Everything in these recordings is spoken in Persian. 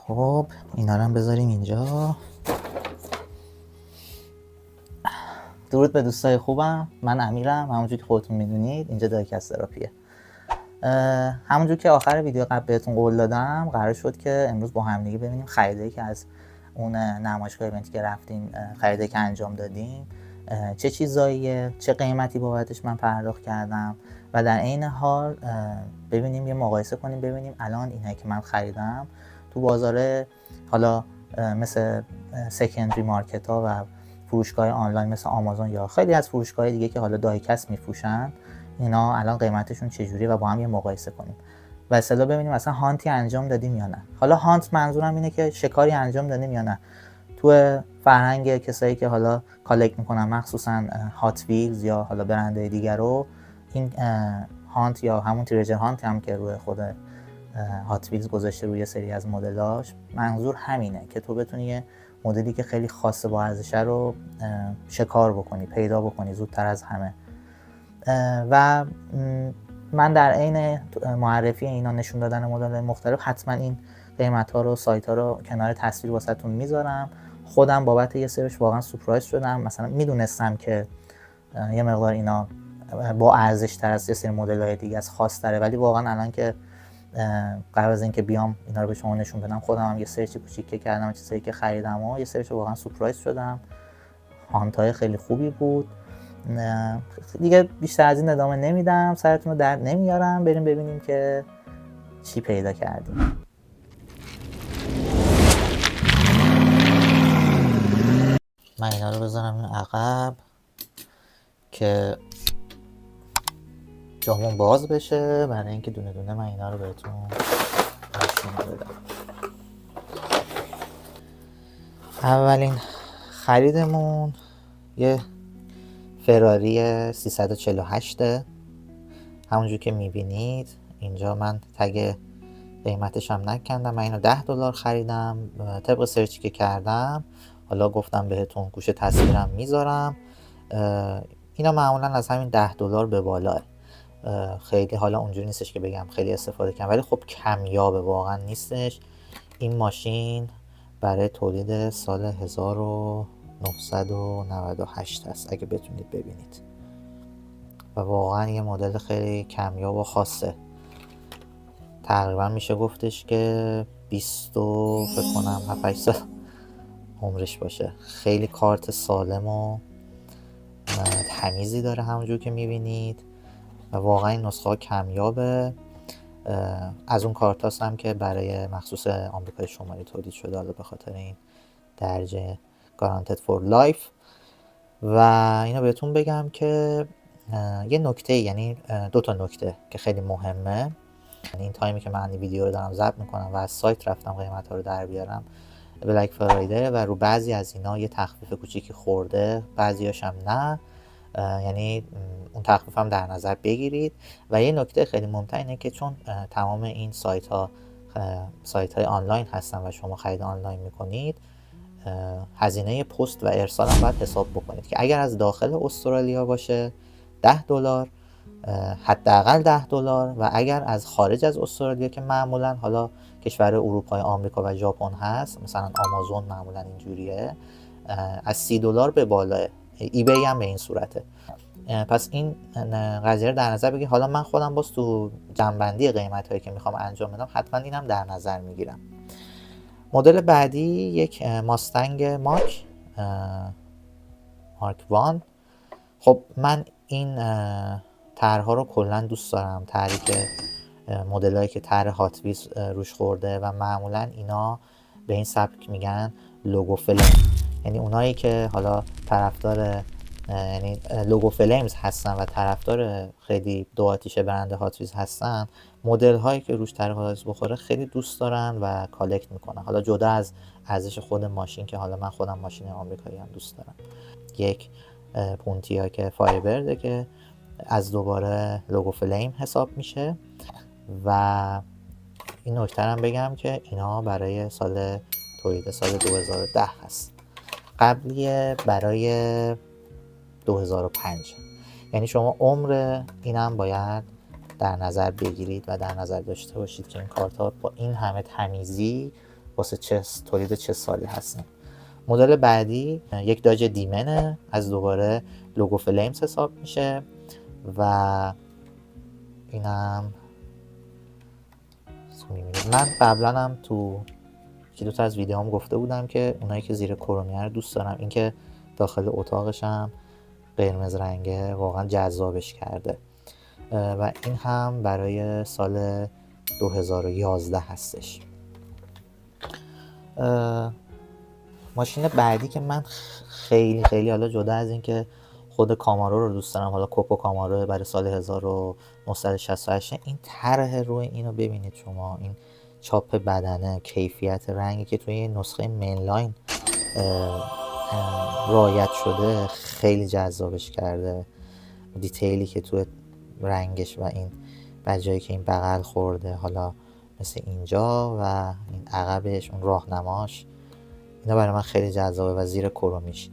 خب اینا رو هم بذاریم اینجا. درود به دوستای خوبم، من امیرم، همونجور که خودتون میدونید اینجا دایکست تراپیه. همونجور که آخر ویدیو قبل بهتون قول دادم، قرار شد که امروز با هم دیگه ببینیم خریدایی که از اون نمایشگاه ایونتی که رفتیم، خریدایی که انجام دادیم چه چیزاییه، چه قیمتی بابتش من پرداخت کردم و در عین حال ببینیم یه مقایسه کنیم، ببینیم الان اینایی که من خریدم تو بازار حالا مثل سکندری مارکت ها و فروشگاه آنلاین مثل آمازون یا خیلی از فروشگاه دیگه که حالا دایکست میفروشن، اینا الان قیمتشون چجوریه و با هم یه مقایسه کنیم و اصلا ببینیم اصلا هانتی انجام دادیم یا نه. حالا هانت منظورم اینه که شکاری انجام دادیم یا نه. تو فرهنگ کسایی که حالا کالکت میکنن، مخصوصا هات ویلز یا حالا برندهای دیگر رو، این هانت یا همون تریجر هانت هم که روی خود هات ویلز گذاشته روی سری از مدلاش، منظور همینه که تو بتونی یه مدلی که خیلی خاصه با ارزشه رو شکار بکنی، پیدا بکنی زودتر از همه. و من در عین معرفی اینا، نشون دادن مدل مختلف، حتما این قیمت ها رو، سایت ها رو کنار تصویر واسهتون میذارم. خودم بابت یه سرش واقعا سورپرایز شدم، مثلا میدونستم که یه مقدار اینا با ارزش تر از یه سری مدل های دیگه از خاص تره، ولی واقعا الان که قبل از اینکه بیام اینا رو به شما نشون بدم، خودم هم یه سرچ کوچیک کردم چیزایی که خریدم و یه سرچ واقعا سورپرایز شدم. هانتای خیلی خوبی بود. دیگه بیشتر از این ادامه نمیدم، سرتون رو درد نمیارم، بریم ببینیم که چی پیدا کردیم. من اینا رو بذارم این عقب که جامون باز بشه، برای اینکه دونه دونه من اینا رو بهتون نشون بدم. اولین خریدمون یه فراری 348، همونجور که میبینید اینجا من تگ قیمتش هم نکندم. من اینو $10 خریدم طبق سرچی که کردم. حالا گفتم بهتون گوشه تصویرم میذارم. اینا معمولا از همین $10 به بالا. خیلی حالا اونجوری نیستش که بگم خیلی استفاده کنم، ولی خب کمیابه، واقعا نیستش. این ماشین برای تولید سال 1998 است اگه بتونید ببینید و واقعا یه مدل خیلی کمیاب و خاصه. تقریبا میشه گفتش که 20 فکر کنم 7-8 سال عمرش باشه. خیلی کارت سالم و تمیزی داره همونجور که میبینید و واقعا این نسخه ها کمیابه. از اون کارت هستم که برای مخصوص آمریکای شمالی تولید شده، حالا به خاطر این درجه Guaranteed for Life. و اینو بهتون بگم که یه نکته، یعنی 2 تا نکته که خیلی مهمه. یعنی این تایمی که من این ویدیو رو دارم ضبط میکنم و از سایت رفتم قیمت ها رو در بیارم، بلک فرایده و رو بعضی از اینا یه تخفیف کوچیکی خورده، بعضیاش هم نه. یعنی اون تخفیف هم در نظر بگیرید. و یه نکته خیلی مهمتر اینه که چون تمام این سایت های آنلاین هستن و شما خرید آنلاین میکنید، هزینه پست و ارسال هم باید حساب بکنید که اگر از داخل استرالیا باشه $10، حداقل $10، و اگر از خارج از استرالیا که معمولا حالا کشور اروپا، آمریکا و ژاپن هست، مثلا آمازون معمولا اینجوریه، از $30 به بالا. ایبی هم به این صورته. پس این قضیه رو در نظر بگیرید. حالا من خودم باز تو جنبندی قیمت هایی که میخوام انجام بدم حتما اینم در نظر میگیرم. مدل بعدی یک ماستنگ مارک 1. خب من این طرح‌ها رو کلا دوست دارم، طرحی که مدلایی که طرح هات ویلز روش خورده و معمولا اینا به این سبک میگن لوگو فلیم. یعنی اونایی که حالا طرفدار یعنی لوگو فلیمز هستن و طرفدار خیلی دو آتیشه برند هات ویلز هستن، مدل هایی که روش طرح هات ویلز بخوره خیلی دوست دارن و کالکت میکنن. حالا جدا از ارزش خود ماشین که حالا من خودم ماشین آمریکایی هم دوست دارم. یک پونتیا که فایربرده که از دوباره لوگو فلیم حساب میشه. و این نکته هم بگم که اینا برای سال تولید سال 2010 هست، قبلیه برای 2005. یعنی شما عمر اینم باید در نظر بگیرید و در نظر داشته باشید که این کارت ها با این همه تمیزی واسه تولید چه سالی هستن. مدل بعدی یک داج دیمنه، از دوباره لوگو فلیمز حساب میشه و اینم میبینید. من قبلا هم تو یکی دوتا از ویدیوام گفته بودم که اونایی که زیر کرومیه رو دوست دارم، اینکه داخل اتاقش هم قرمز رنگه واقعا جذابش کرده. و این هم برای سال 2011 هستش. ماشین بعدی که من خیلی حالا جدا از این که خود کامارو رو دوست دارم، حالا کوپو کامارو برای سال 1968، این طرح روی اینو ببینید شما، این چاپ بدنه، کیفیت رنگی که توی نسخه مینلاین رعایت شده خیلی جذابش کرده. دیتیلی که توی رنگش و این بجایی که این بغل خورده، حالا مثل اینجا و این عقبش، اون راهنماش، اینا برای من خیلی جذابه و زیر کرومیش.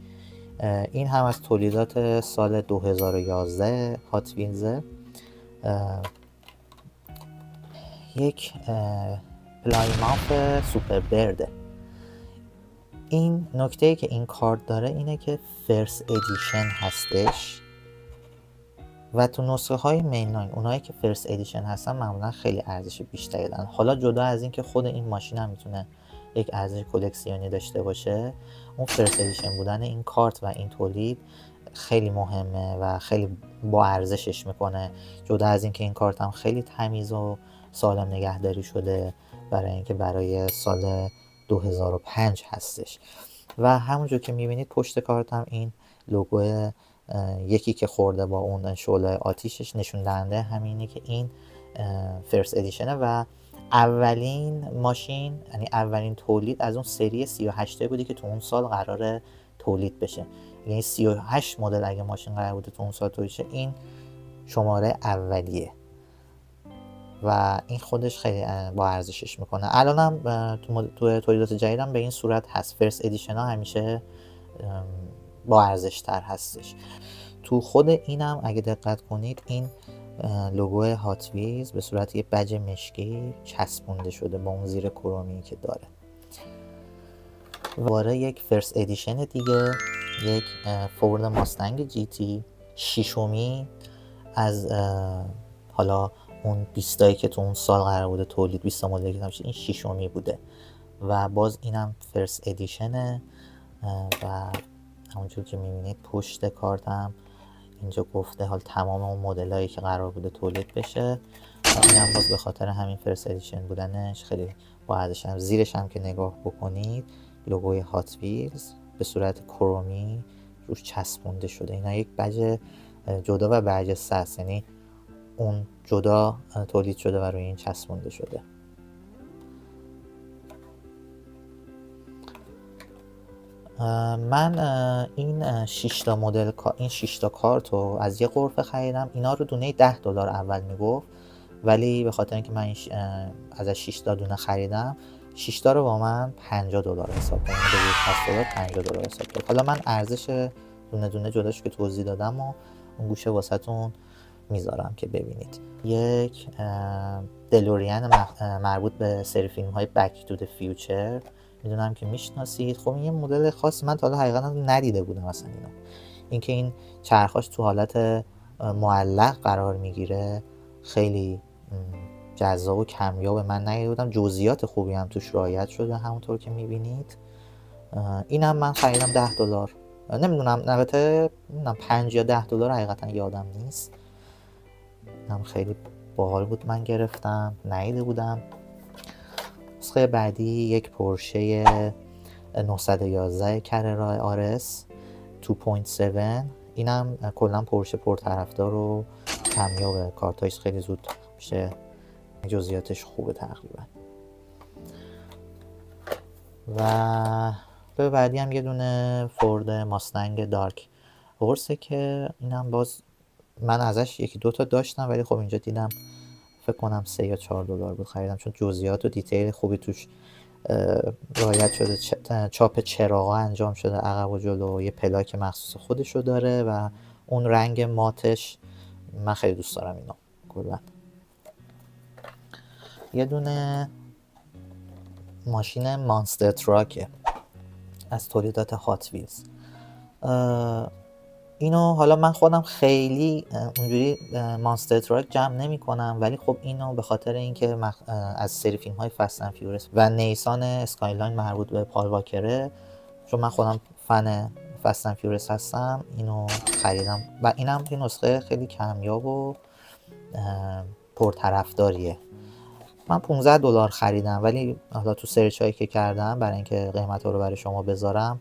این هم از تولیدات سال 2011 هات ویلزه. یک پلایماف سوپر برده. این نکته که این کارت داره اینه که فرست ادیشن هستش و تو نسخه های مینلاین اونایی که فرست ادیشن هستن معمولا خیلی ارزش بیشتری دارن. حالا جدا از این که خود این ماشین هم میتونه یک ارزش کلکسیونی داشته باشه، اون فرست ادیشن بودن این کارت و این تولید خیلی مهمه و خیلی با ارزشش میکنه. جدا از این که این کارت هم خیلی تمیز و سالم نگهداری شده برای اینکه برای سال 2005 هستش. و همونجور که میبینید پشت کارت هم این لوگو یکی که خورده با اون شعله آتیشش نشون دهنده همینه که این فرست ادیشنه و اولین ماشین، یعنی اولین تولید از اون سری 38 بودی که تو اون سال قراره تولید بشه. یعنی 38 مدل اگه ماشین قرار بوده تو اون سال تولید شه، این شماره اولیه و این خودش خیلی با ارزشش میکنه. الان هم تو تولیدات جدیدم به این صورت هست. فرست ادیشن ها همیشه با ارزش تر هستش. تو خود اینم اگه دقت کنید این لوگو هات ویلز به صورت یه بج مشکی چسبونده شده با اون زیر کرومی که داره. واره یک فرست ادیشن دیگه، یک فورد ماستنگ جی تی شیشمی از حالا اون 20 که تو اون سال قرار بوده تولید، 20 مدلی که این شیشمی بوده و باز اینم فرست ادیشنه و همونجور که میبینید پشت کارت هم اینجا گفته حال تمام اون مدلایی که قرار بوده تولید بشه و اینم باز به خاطر همین فرست ادیشن بودنش خیلی با ارزش. زیرش هم که نگاه بکنید لوگوی هات ویلز به صورت کرومی روش چسبونده شده. اینا یک بج جدا و برجسته است، یعنی اون جدا تولید شده و روی این چسبونده شده. من این 6 تا مدل، این 6 تا کارت رو از یه غرفه خریدم. اینا رو دونه $10 اول میگفت، ولی به خاطر اینکه من ازش 6 تا دونه خریدم، 6 تا رو با من $50 حساب کرد. $60 $50 حساب کرد. حالا من ارزش دونه دونه جداش که توضیح دادم و اون گوشه واسهتون میذارم که ببینید. یک دلورین مربوط به سری فیلم های بک تو د فیوچر، میدونم که میشناسید. خب این یه مدل خاص من تا حالا حقیقتا ندیده بودم اصلا. اینکه این چرخاش تو حالت معلق قرار میگیره خیلی جذاب و کمیابه، من ندیده بودم. جزئیات خوبی هم توش رعایت شده همونطور که میبینید. اینم من خریدم $10. نمیدونم البته 5 یا $10 حقیقتا یادم نیست. اینم خیلی باحال بود، من گرفتم، ندیده بودم. نسخه بعدی یک پورشه 911 کررای آرس 2.7. اینم کلا پورشه پرطرفدار و کمیابه، کارتایش خیلی زود میشه، جزئیاتش خوبه تقریبا. و به بعدی هم یه دونه فورد ماستنگ دارک هورسه که اینم باز من ازش یکی دوتا داشتم، ولی خب اینجا دیدم فکر کنم $3 یا $4 بود خریدم، چون جزئیات و دیتیل خوبی توش رعایت شده. چاپ چراغا انجام شده عقب و جلو، یه پلاک مخصوص خودشو داره و اون رنگ ماتش من خیلی دوست دارم اینو کلا. یه دونه ماشین مانستر تراکه از تولیدات هات ویلز. اینو حالا من خودم خیلی اونجوری مانستر تراک جمع نمی کنم، ولی خب اینو به خاطر اینکه از سری فیلم های فست اند فیورس و نیسان اسکایلاین مربوط به پال واکره، چون من خودم فن فست اند فیورس هستم، اینو خریدم و اینم یه نسخه خیلی کمیاب و پرطرفداریه. من $15 خریدم، ولی حالا تو سرچ هایی که کردم برای اینکه قیمت رو برای شما بذارم،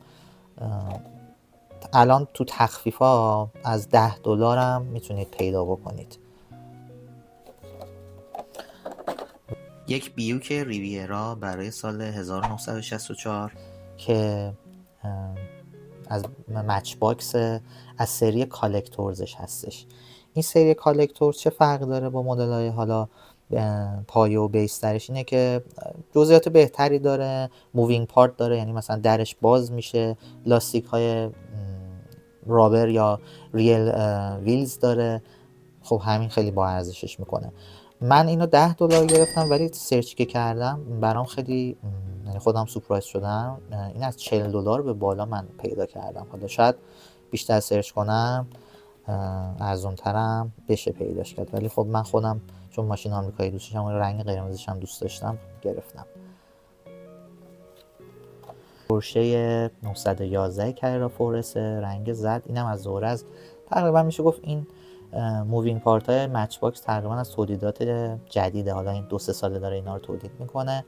الان تو تخفیف ها از $10 هم میتونید پیدا بکنید. یک بیوک ریویرا برای سال 1964 که از مچ باکس از سری کالکتورزش هستش. این سری کالکتورز چه فرق داره با مدل های حالا پایه و بیسترش؟ اینه که جزئیات بهتری داره، مووینگ پارت داره، یعنی مثلا درش باز میشه، لاستیک های رابر یا ریل ویلز داره. خب همین خیلی با ارزشش میکنه. من اینو $10 گرفتم، ولی سرچی که کردم برام خیلی، یعنی خودم سورپرایز شدم، این از $40 به بالا من پیدا کردم. حالا شاید بیشتر سرچ کنم ارزون ترم بشه پیداش کرد، ولی خب من خودم چون ماشین آمریکایی دوست داشتم و رنگ قرمزش هم دوست داشتم گرفتم. پورشه 911 کریرا فورس رنگ زرد، اینم از دوره از تقریبا میشه گفت این مووینگ پارت های مچ باکس تقریبا از تولیدات جدیده. حالا این 2-3 ساله داره اینا رو تولید میکنه،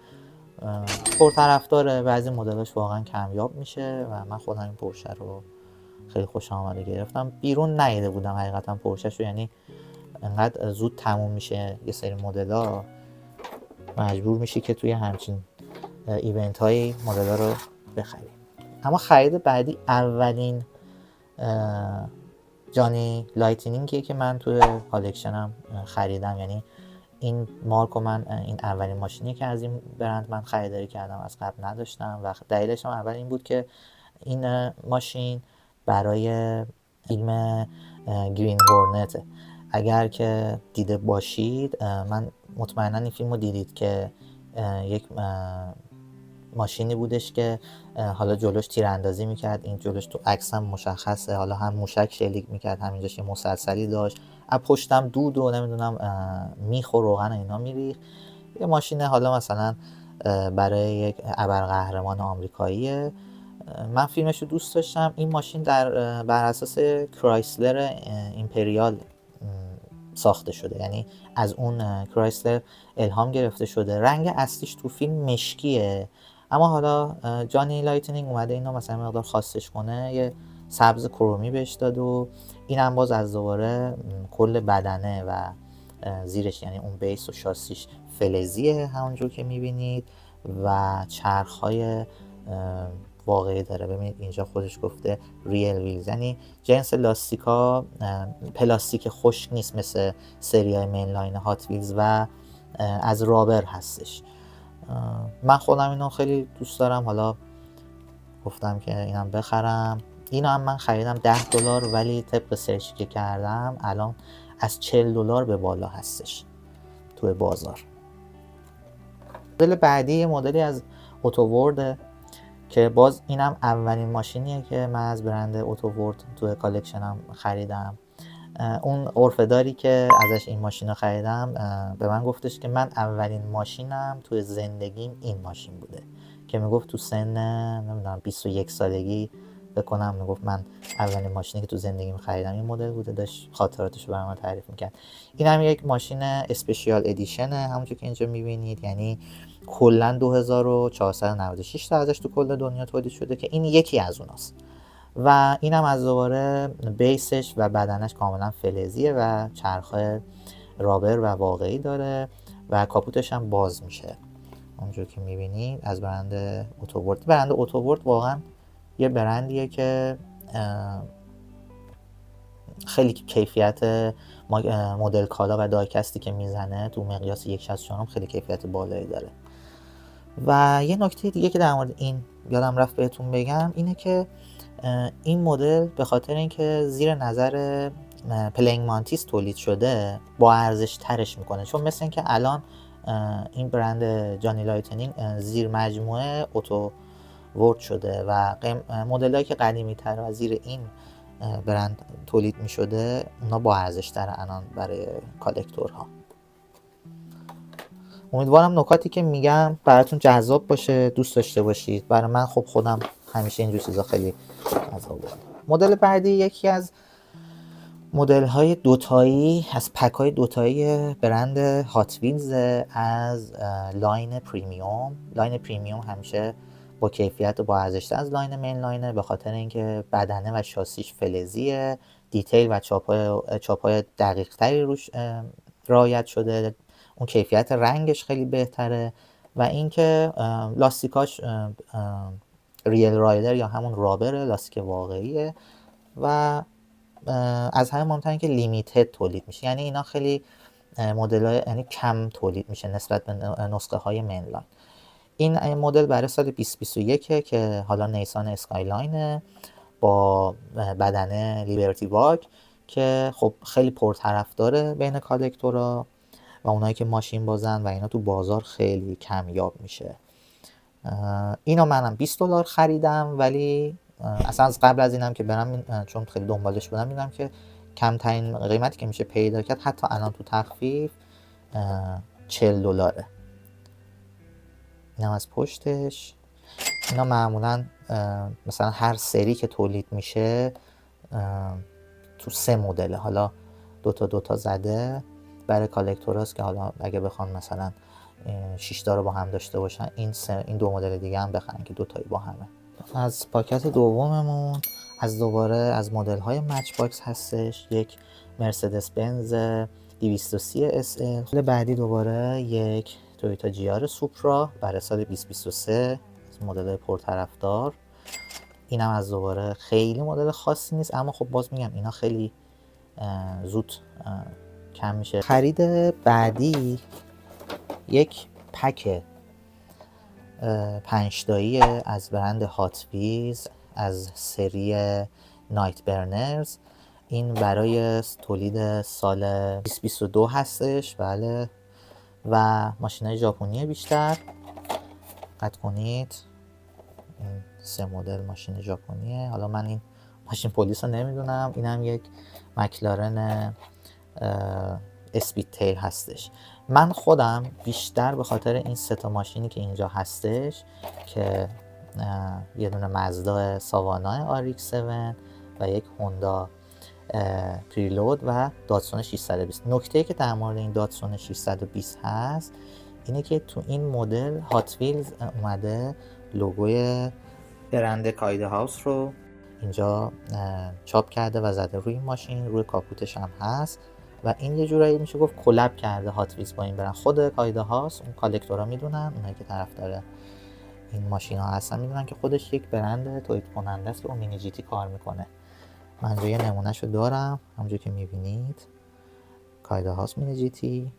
پرطرفداره، بعضی مدلاش واقعا کمیاب میشه و من خودم این پورشه رو خیلی خوشم آمده گرفتم. بیرون ندیده بودم حقیقتا پورشه‌شو، یعنی انقدر زود تموم میشه یه سری مدل‌ها، مجبور میشی که توی همچین ایونت های مدل‌ها رو بخری. اما خرید بعدی اولین جانی لایتنینگیه که من توی کالکشنم خریدم، یعنی این مارکو من این اولین ماشینی که از این برند من خریداری کردم، از قبل نداشتم و دلیلش هم اول این بود که این ماشین برای فیلم گرین هورنت، اگر که دیده باشید، من مطمئنا این فیلم رو دیدید که یک ماشینی بودش که حالا جلوش تیراندازی میکرد، این جلوش تو عکس هم مشخصه، حالا هم موشک شلیک میکرد، همینجاش یه مسلسلی داشت، از پشتم دود و نمیدونم میخ و روغن و اینا میریخت. یه ماشین حالا مثلا برای یک ابرقهرمان آمریکاییه. من فیلمش رو دوست داشتم. این ماشین بر اساس کرایسلر ایمپریال ساخته شده، یعنی از اون کرایسلر الهام گرفته شده. رنگ اصلیش تو فیلم مشکیه، اما حالا جانی لایتنینگ اومده اینو مثلا مقدار خاصش کنه، یه سبز کرومی بهش داد و اینم باز از دوباره کل بدنه و زیرش، یعنی اون بیس و شاسیش فلزیه همونجور که میبینید و چرخهای واقعی داره. ببینید اینجا خودش گفته ریل ویلز، یعنی جنس لاستیکا پلاستیک خشک نیست مثل سریای مینلاین هات ویلز و از رابر هستش. من خودم اینو خیلی دوست دارم، حالا گفتم که اینم بخرم. اینو هم من خریدم $10، ولی طبق سرچی که کردم الان از $40 به بالا هستش توی بازار. مدل بعدی مدلی از اتوورد که باز اینم اولین ماشینیه که من از برند اتوورد توی کالکشنم خریدم. اون عرفداری که ازش این ماشین رو خریدم به من گفتش که من اولین ماشینم توی زندگیم این ماشین بوده، که میگفت تو سن نمیدونم 21 سالگی بکنم، میگفت من اولین ماشینی که تو زندگیم خریدم این مدل بوده، داشت خاطراتش رو برای من تعریف میکرد. این هم یک ماشین اسپشیال ادیشنه همونجور که اینجا میبینید، یعنی کلا 2496 تا ازش تو کل دنیا تولید شده که این یکی از اوناست و اینم از دوباره بیسش و بدنش کاملا فلزیه و چرخ رابر و واقعی داره و کاپوتش هم باز میشه اونجور که میبینید. از برند اتوورد. برند اتوورد واقعا یه برندیه که خیلی کیفیت مدل کالا و دایکستی که میزنه تو مقیاس 1.64 خیلی کیفیت بالایی داره. و یه نکته دیگه که در مورد این یادم رفت بهتون بگم اینه که این مدل به خاطر اینکه زیر نظر پلینگ مانتیس تولید شده با ارزش ترش میکنه، چون مثل اینکه الان این برند جانی لایتنینگ زیر مجموعه اوتو ورد شده و مدل‌هایی که قدیمی تر و زیر این برند تولید می شده اونا با ارزش تر الان برای کالکتورها. امیدوارم نکاتی که میگم براتون جذاب باشه، دوست داشته باشید. برای من خب خودم همیشه اینجور چیزا خیلی جذابه. مدل بعدی یکی از مدل های دوتایی از پک های دوتایی برند هات ویلز از لاین پریمیوم. لاین پریمیوم همیشه با کیفیت و با ارزش‌تر از لاین مین لاینه، به خاطر اینکه بدنه و شاسیش فلزیه، دیتیل و چاپ‌های دقیق‌تری روش رعایت شده، اون کیفیت رنگش خیلی بهتره و اینکه لاستیکاش ریل رایدر یا همون رابر لاستیک واقعیه و از همه مهمتر که لیمیتد تولید میشه، یعنی اینا خیلی مدل‌های یعنی کم تولید میشه نسبت به نسخه های مینلاین. این مدل برای سال 2021 که حالا نیسان اسکایلاینه با بدنه لیبرتی واک که خب خیلی پرطرفداره بین کالکتورها و اونایی که ماشین بازن و اینا تو بازار خیلی کمیاب میشه. اینو منم $20 خریدم، ولی اصلا از قبل از اینم که برم چون خیلی دنبالش بودم دیدم که کمترین قیمتی که میشه پیدا کرد حتی الان تو تخفیف $40. اینم از پشتش. اینا معمولا مثلا هر سری که تولید میشه تو 3 مدله، حالا دوتا زده برای کالکتوراست که حالا اگه بخوان مثلا 6 تا رو با هم داشته باشن این 2 مدل دیگه هم بخرن که دوتایی با همه. از پاکت دوممون دوباره از مدل های مچ باکس هستش، یک مرسدس بنز 230 SL. بعدی دوباره یک تویوتا جی آر سوپرا برای سال 2023 از مدل پرطرفدار. اینم از دوباره خیلی مدل خاصی نیست، اما خب باز میگم اینا خیلی زود کم میشه. خرید بعدی یک پک 5 تایی از برند هات ویلز از سری نایت برنرز. این برای تولید سال 2022 هستش، بله، و ماشینای ژاپنی بیشتر. دقت کنید این 3 مدل ماشین ژاپنیه. حالا من این ماشین پلیس رو نمیدونم. اینم یک مکلارن اسپید تیل هستش. من خودم بیشتر به خاطر این 3 تا ماشینی که اینجا هستش که یه دونه مازدا ساوانا RX-7 و یک هوندا پریلود و داتسون 620. نکته‌ای که در مورد این داتسون 620 هست اینه که تو این مدل هات ویلز اومده لوگوی برند کایده هاوس رو اینجا چاپ کرده و زده روی این ماشین، روی کاپوتش هم هست و این یه جورایی میشه گفت کلپ کرده هات ویلز با این برند. خود کایده هاوس اون کالکتورا میدونن، اونایی که طرفدار این ماشین ها هستن میدونن که خودش یک برند تولید کننده است که اون مینی جی تی کار میکنه. من اینجا یه نمونهشو دارم، همونجور که میبینید کایده هاوس مینی جی تی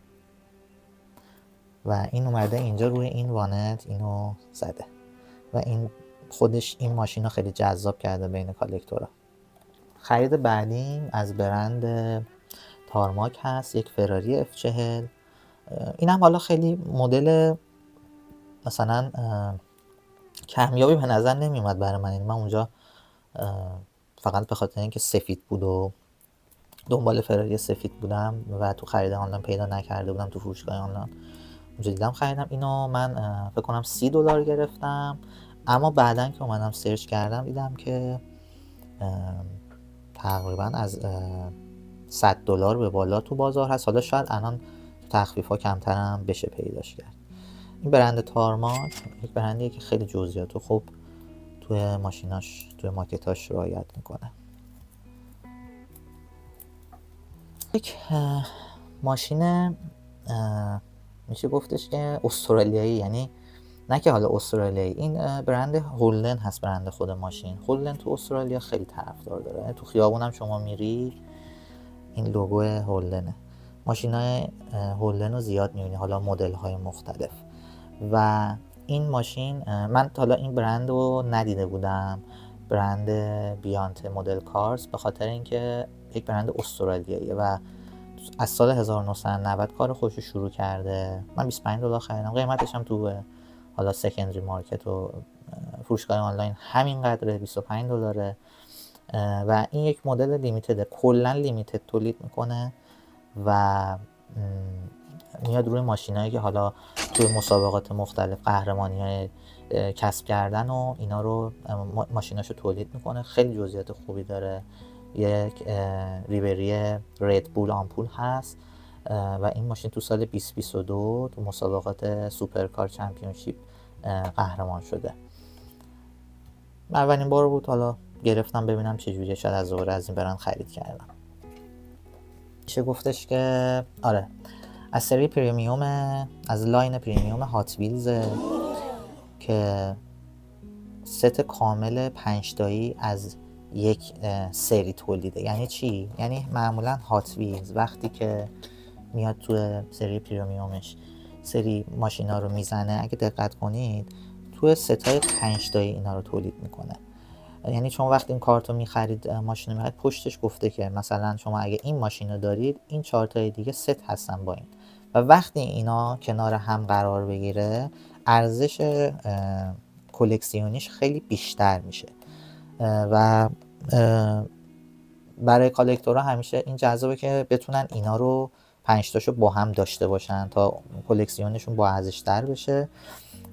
و این اومده اینجا روی این وانت اینو زده و این خودش این ماشین رو خیلی جذاب کرده بین کالکتورها. خرید بعدیم از برند تارماک هست، یک فراری F40. این هم حالا خیلی مدل مثلا کمیابی به نظر نمی اومد برای من. من اونجا فقط به خاطر اینکه سفید بود و دنبال فراری سفید بودم و تو خرید آنلاین پیدا نکرده بودم، تو فروشگاه آنلاین اونجا دیدم خریدم. اینو من فکر کنم $30 گرفتم، اما بعدن که اومدم سرچ کردم دیدم که تقریبا از $100 به بالا تو بازار هست. حالا شاید الان تخفیف ها کمتر هم بشه پیداش کرد. این برند تارماک یک برندیه که خیلی جزئیات و خوب توی ماشیناش توی ماکتاش رعایت میکنه. یک ماشین میشه گفتش که استرالیایی، یعنی نه که حالا استرالیایی، این برند هولدن هست، برند خود ماشین. هولدن تو استرالیا خیلی طرفدار داره، تو خیابون هم شما میری این لوگو هولدنه. ماشینای هولدن رو زیاد میبینی، حالا مدل های مختلف. و این ماشین من حالا این برند رو ندیده بودم، برند بیانت مدل کارز، به خاطر اینکه یک برند استرالیاییه و از سال 1990 کار خودش رو شروع کرده. من $25 خریدم، قیمتش هم تو حالا سکندری مارکت و فروشگاه آنلاین همین قدره، $25. و این یک مدل لیمیتده، کلا لیمیتد تولید میکنه و میاد روی ماشینایی که حالا توی مسابقات مختلف قهرمانی‌های کسب کردن و اینا رو ماشیناشو تولید میکنه. خیلی جزئیات خوبی داره. یک ریبری ردبول آمپول هست و این ماشین تو سال 2022 تو مسابقات سوپرکار چمپیونشیپ قهرمان شده. اولین بار بود حالا گرفتم ببینم چجوریه، شاید از دوباره از این برند خرید کردم. میشه گفتش که آره از سری پریمیوم، از لاین پریمیوم هات ویلز که ست کامل 5 تایی از یک سری تولیده. یعنی چی؟ یعنی معمولا هات ویلز وقتی که میاد تو سری پریمیومش سری ماشینا رو میزنه، اگه دقت کنید تو ستای 5 تایی اینا رو تولید میکنه. یعنی شما وقتی این کارت رو میخرید، ماشین رو میخرید، پشتش گفته که مثلا شما اگه این ماشین رو دارید این 4 تای دیگه ست هستن با این، و وقتی اینا کنار هم قرار بگیره ارزش کلکسیونیش خیلی بیشتر میشه و برای کالکتورها همیشه این جذابه که بتونن اینا رو 5 تاشو با هم داشته باشن تا کلکسیونشون با ارزش‌تر بشه.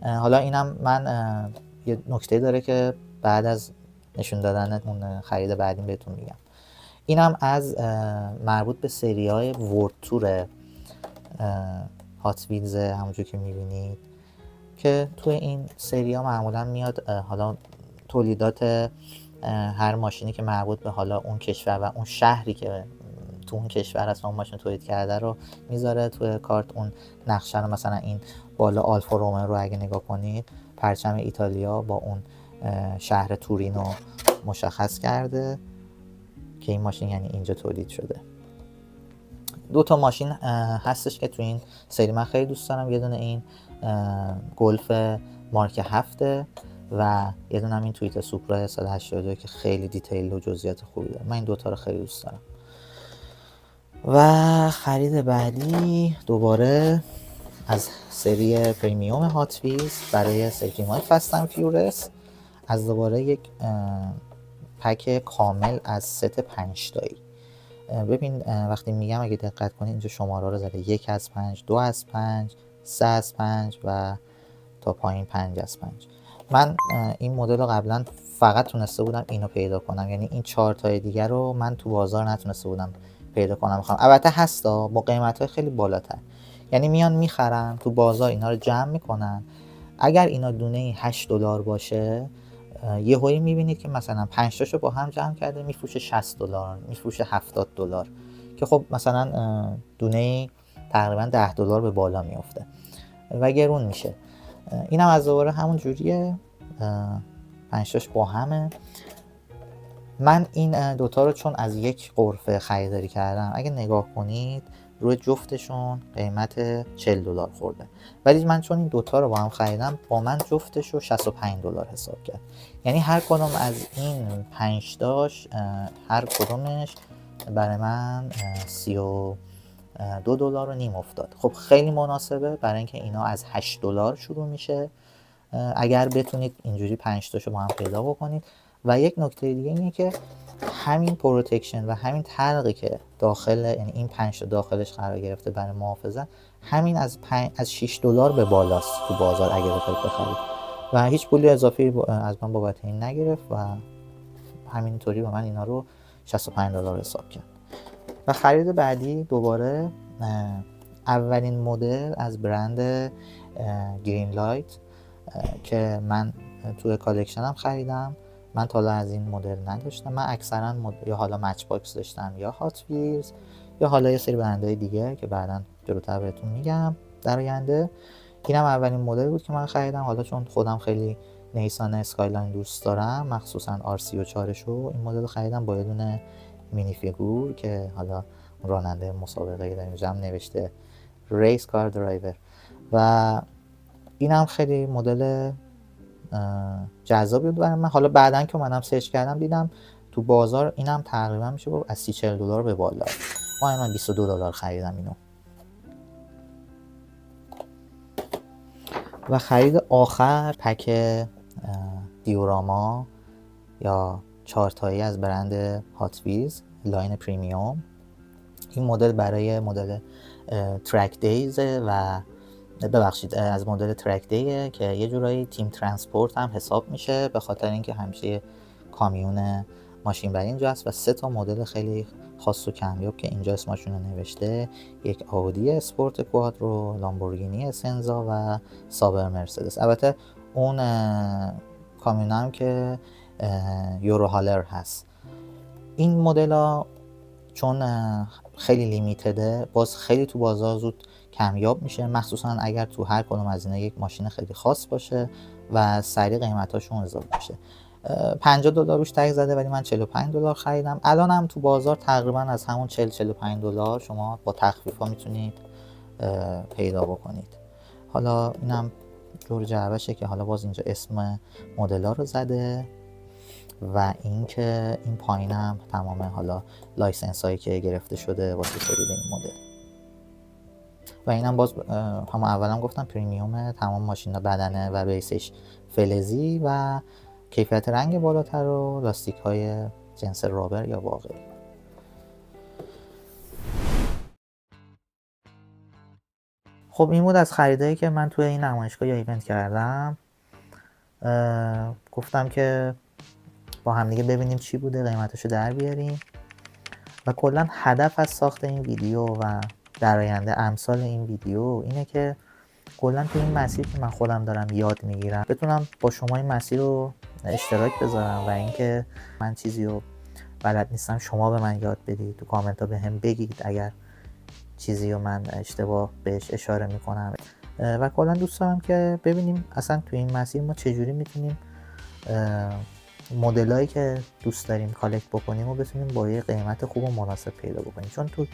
حالا اینم من یه نکته داره که بعد از نشون دادن اون خرید بعدیم بهتون میگم. اینم از مربوط به سری‌های ورد تور هات ویلز، همونجور که میبینید که توی این سری‌ها معمولا میاد حالا تولیدات هر ماشینی که مربوط به حالا اون کشور و اون شهری که تو اون کشور اصلا اون ماشین تولید کرده رو میذاره توی کارت. اون نقشه رو مثلا این بالا آلفا رومئو رو اگه نگاه کنید پرچم ایتالیا با اون شهر تورینو مشخص کرده که این ماشین یعنی اینجا تولید شده. 2 تا ماشین هستش که تو این سری من خیلی دوست دارم. یه دونه این گلف مارک 7 و یه دونه هم این تویوتا سوپرا سال 82 که خیلی دیتیل و جزئیات خوبی داره. من این 2 تا رو خیلی دوست دارم. و خرید بعدی دوباره از سری پریمیوم هات ویلز برای سری فست اند فیورس، از دوباره یک پک کامل از ست 5 تایی. ببین وقتی میگم اگه دقت کنید اینجا شماره رو زده 1 از 5، 2 از 5، 3 از 5 و تا پایین 5 از 5. من این مدل رو قبلا فقط تونسته بودم اینو پیدا کنم، یعنی این 4 تای دیگر رو من تو بازار نتونسته بودم پیدا کنم. البته هستا با قیمت‌های خیلی بالاتر، یعنی میان میخرن تو بازار اینا رو جمع میکنن. اگر اینا دونه $8 باشه یهویی میبینید که مثلا 5 تاشو با هم جمع کرده میفروشه $60، میفروشه $70 که خب مثلا دونه تقریبا $10 به بالا میفته و گرون میشه. اینم از دوباره همون جوریه، 5 تاش با همه. من این 2 تا رو چون از یک غرفه خریداری کردم، اگه نگاه کنید روی جفتشون قیمت $40 خورده، ولی من چون این 2 تا رو با هم خریدم با من جفتش رو $65 حساب کرد. یعنی هر کدوم از این 5 تاش هر کدومش برای من $32.5 افتاد. خب خیلی مناسبه برای اینکه اینا از $8 شروع میشه اگر بتونید اینجوری 5 تاشو با هم پیدا بکنید. و یک نکته دیگه اینه که همین پروتکشن و همین تلقی که داخل، یعنی این 5 تا داخلش قرار گرفته برای محافظت، همین از $6 به بالاست تو بازار اگه بخواید بخرید و هیچ پولی اضافی از من بابت این نگرفت و همینطوری با من اینا رو $65 حساب کرد. و خرید بعدی دوباره اولین مدل از برند گرین لایت که من توی کالکشنم خریدم. من تا حالا از این مدل نداشتم. من اکثرا یا حالا مچ باکس داشتم یا هات ویلز یا حالا یه سری برندهای دیگه که بعداً جلوتر بهتون میگم در آینده. اینم اولین مدل بود که من خریدم. حالا چون خودم خیلی نیسان اسکایلاین دوست دارم، مخصوصا R34 رو، این مدل خریدم با یه دونه مینی فیگور که حالا راننده مسابقه داریم جمع نوشته ریس کار درایور و اینم خیلی مدل جذابی بود برای من. حالا بعدن که اومدم سرچ کردم دیدم تو بازار اینم تقریبا میشه از $30-40 به بالا. من $22 خریدم اینو. و خرید آخر پک دیوراما یا 4 تایی از برند هات ویلز لاین پریمیوم. این مدل برای مدل ترک دیز و ببخشید از مدل ترک دیه که یه جورایی تیم ترانسپورت هم حساب میشه، به خاطر اینکه همیشه کامیون ماشین بری اینجا هست. و 3 تا مدل خیلی خاص و کمیاب که اینجا اسمشون رو نوشته، یک آودی اسپورت کوادرو، لامبورگینی اسنزا و سابر مرسدس. البته اون کامیون هم که یورو هالر هست. این مدل ها چون خیلی لیمیتده باز خیلی تو بازار زود کمیاب میشه، مخصوصا اگر تو هر کدوم از اینا یک ماشین خیلی خاص باشه و سریع قیمتاشون اضافه بشه. $50 روش تگ زده ولی من $45 خریدم. الان هم تو بازار تقریبا از همون $40-45 شما با تخفیف ها میتونید پیدا بکنید. حالا اینم جور جعبشه که حالا باز اینجا اسم مدل ها رو زده و اینکه این پایینم تمام حالا لایسنس هایی که گرفته شده واسه تولید این مدل. و اینم باز هم اولم گفتم پریمیوم، تمام ماشینا بدنه و بیسش فلزی و کیفیت رنگ بالاتر و لاستیک های جنس رابر یا واقعی. خب این بود از خریدایی که من توی این نمایشگاه یا ایونت کردم. گفتم که با هم دیگه ببینیم چی بوده، قیمتاشو در بیاریم. و کلا هدف از ساخت این ویدیو و در آینده امثال این ویدیو اینه که کلا تو این مسیر که من خودم دارم یاد میگیرم بتونم با شما این مسیر رو اشتراک بذارم و اینکه من چیزی رو بلد نیستم شما به من یاد بدید، تو کامنت ها به هم بگید اگر چیزی رو من اشتباه بهش اشاره میکنم. و کلا دوست دارم که ببینیم اصلا تو این مسیر ما چجوری میتونیم مدلایی که دوست داریم کالکت بکنیم و بتونیم با یه قیمت خوب و مناسب پیدا بکنیم. چون تو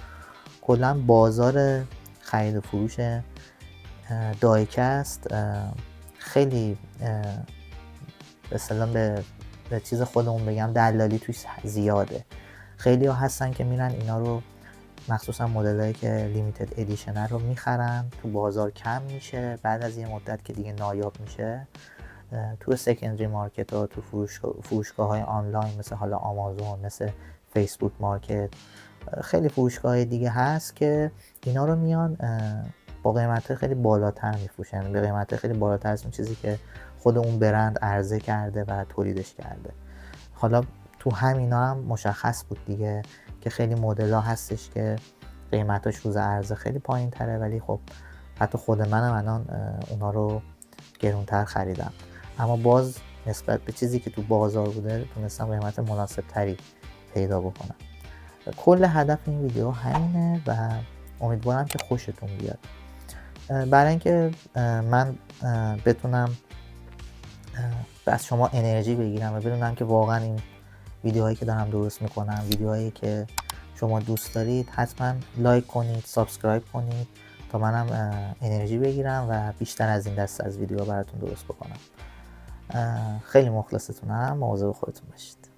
کلا بازار خرید و فروش دایکست خیلی مثلا به چیز خودمون بگم دلالی توش زیاده. خیلی ها هستن که میرن اینا رو مخصوصا مدلایی که لیمیتد ادیشن رو میخرن، تو بازار کم میشه، بعد از یه مدت که دیگه نایاب میشه تو سکندری مارکت ها، تو فروشگاه های آنلاین مثل حالا آمازون، مثل فیسبوک مارکت، خیلی فروشگاه های دیگه هست که اینا رو میان با قیمت خیلی بالاتر میفروشن، به قیمت خیلی بالاتر از اون چیزی که خود اون برند عرضه کرده و تولیدش کرده. حالا تو همینا هم مشخص بود دیگه که خیلی مدل ها هستش که قیمتاش روز عرضه خیلی پایین تره، ولی خب حتی خود منم الان اونا رو گرونتر خریدم، اما باز نسبت به چیزی که تو بازار بوده تونستم قیمت مناسب تری پیدا بکنم. کل هدف این ویدیو همینه و امیدوارم که خوشتون بیاد. برای اینکه من بتونم از شما انرژی بگیرم و بدونم که واقعا این ویدیوهایی که دارم درست میکنم ویدیوهایی که شما دوست دارید، حتما لایک کنید، سابسکرایب کنید تا منم انرژی بگیرم و بیشتر از این دست از ویدیوها براتون درست بکنم. خیلی مخلصتونم، مواظب خودتون باشید.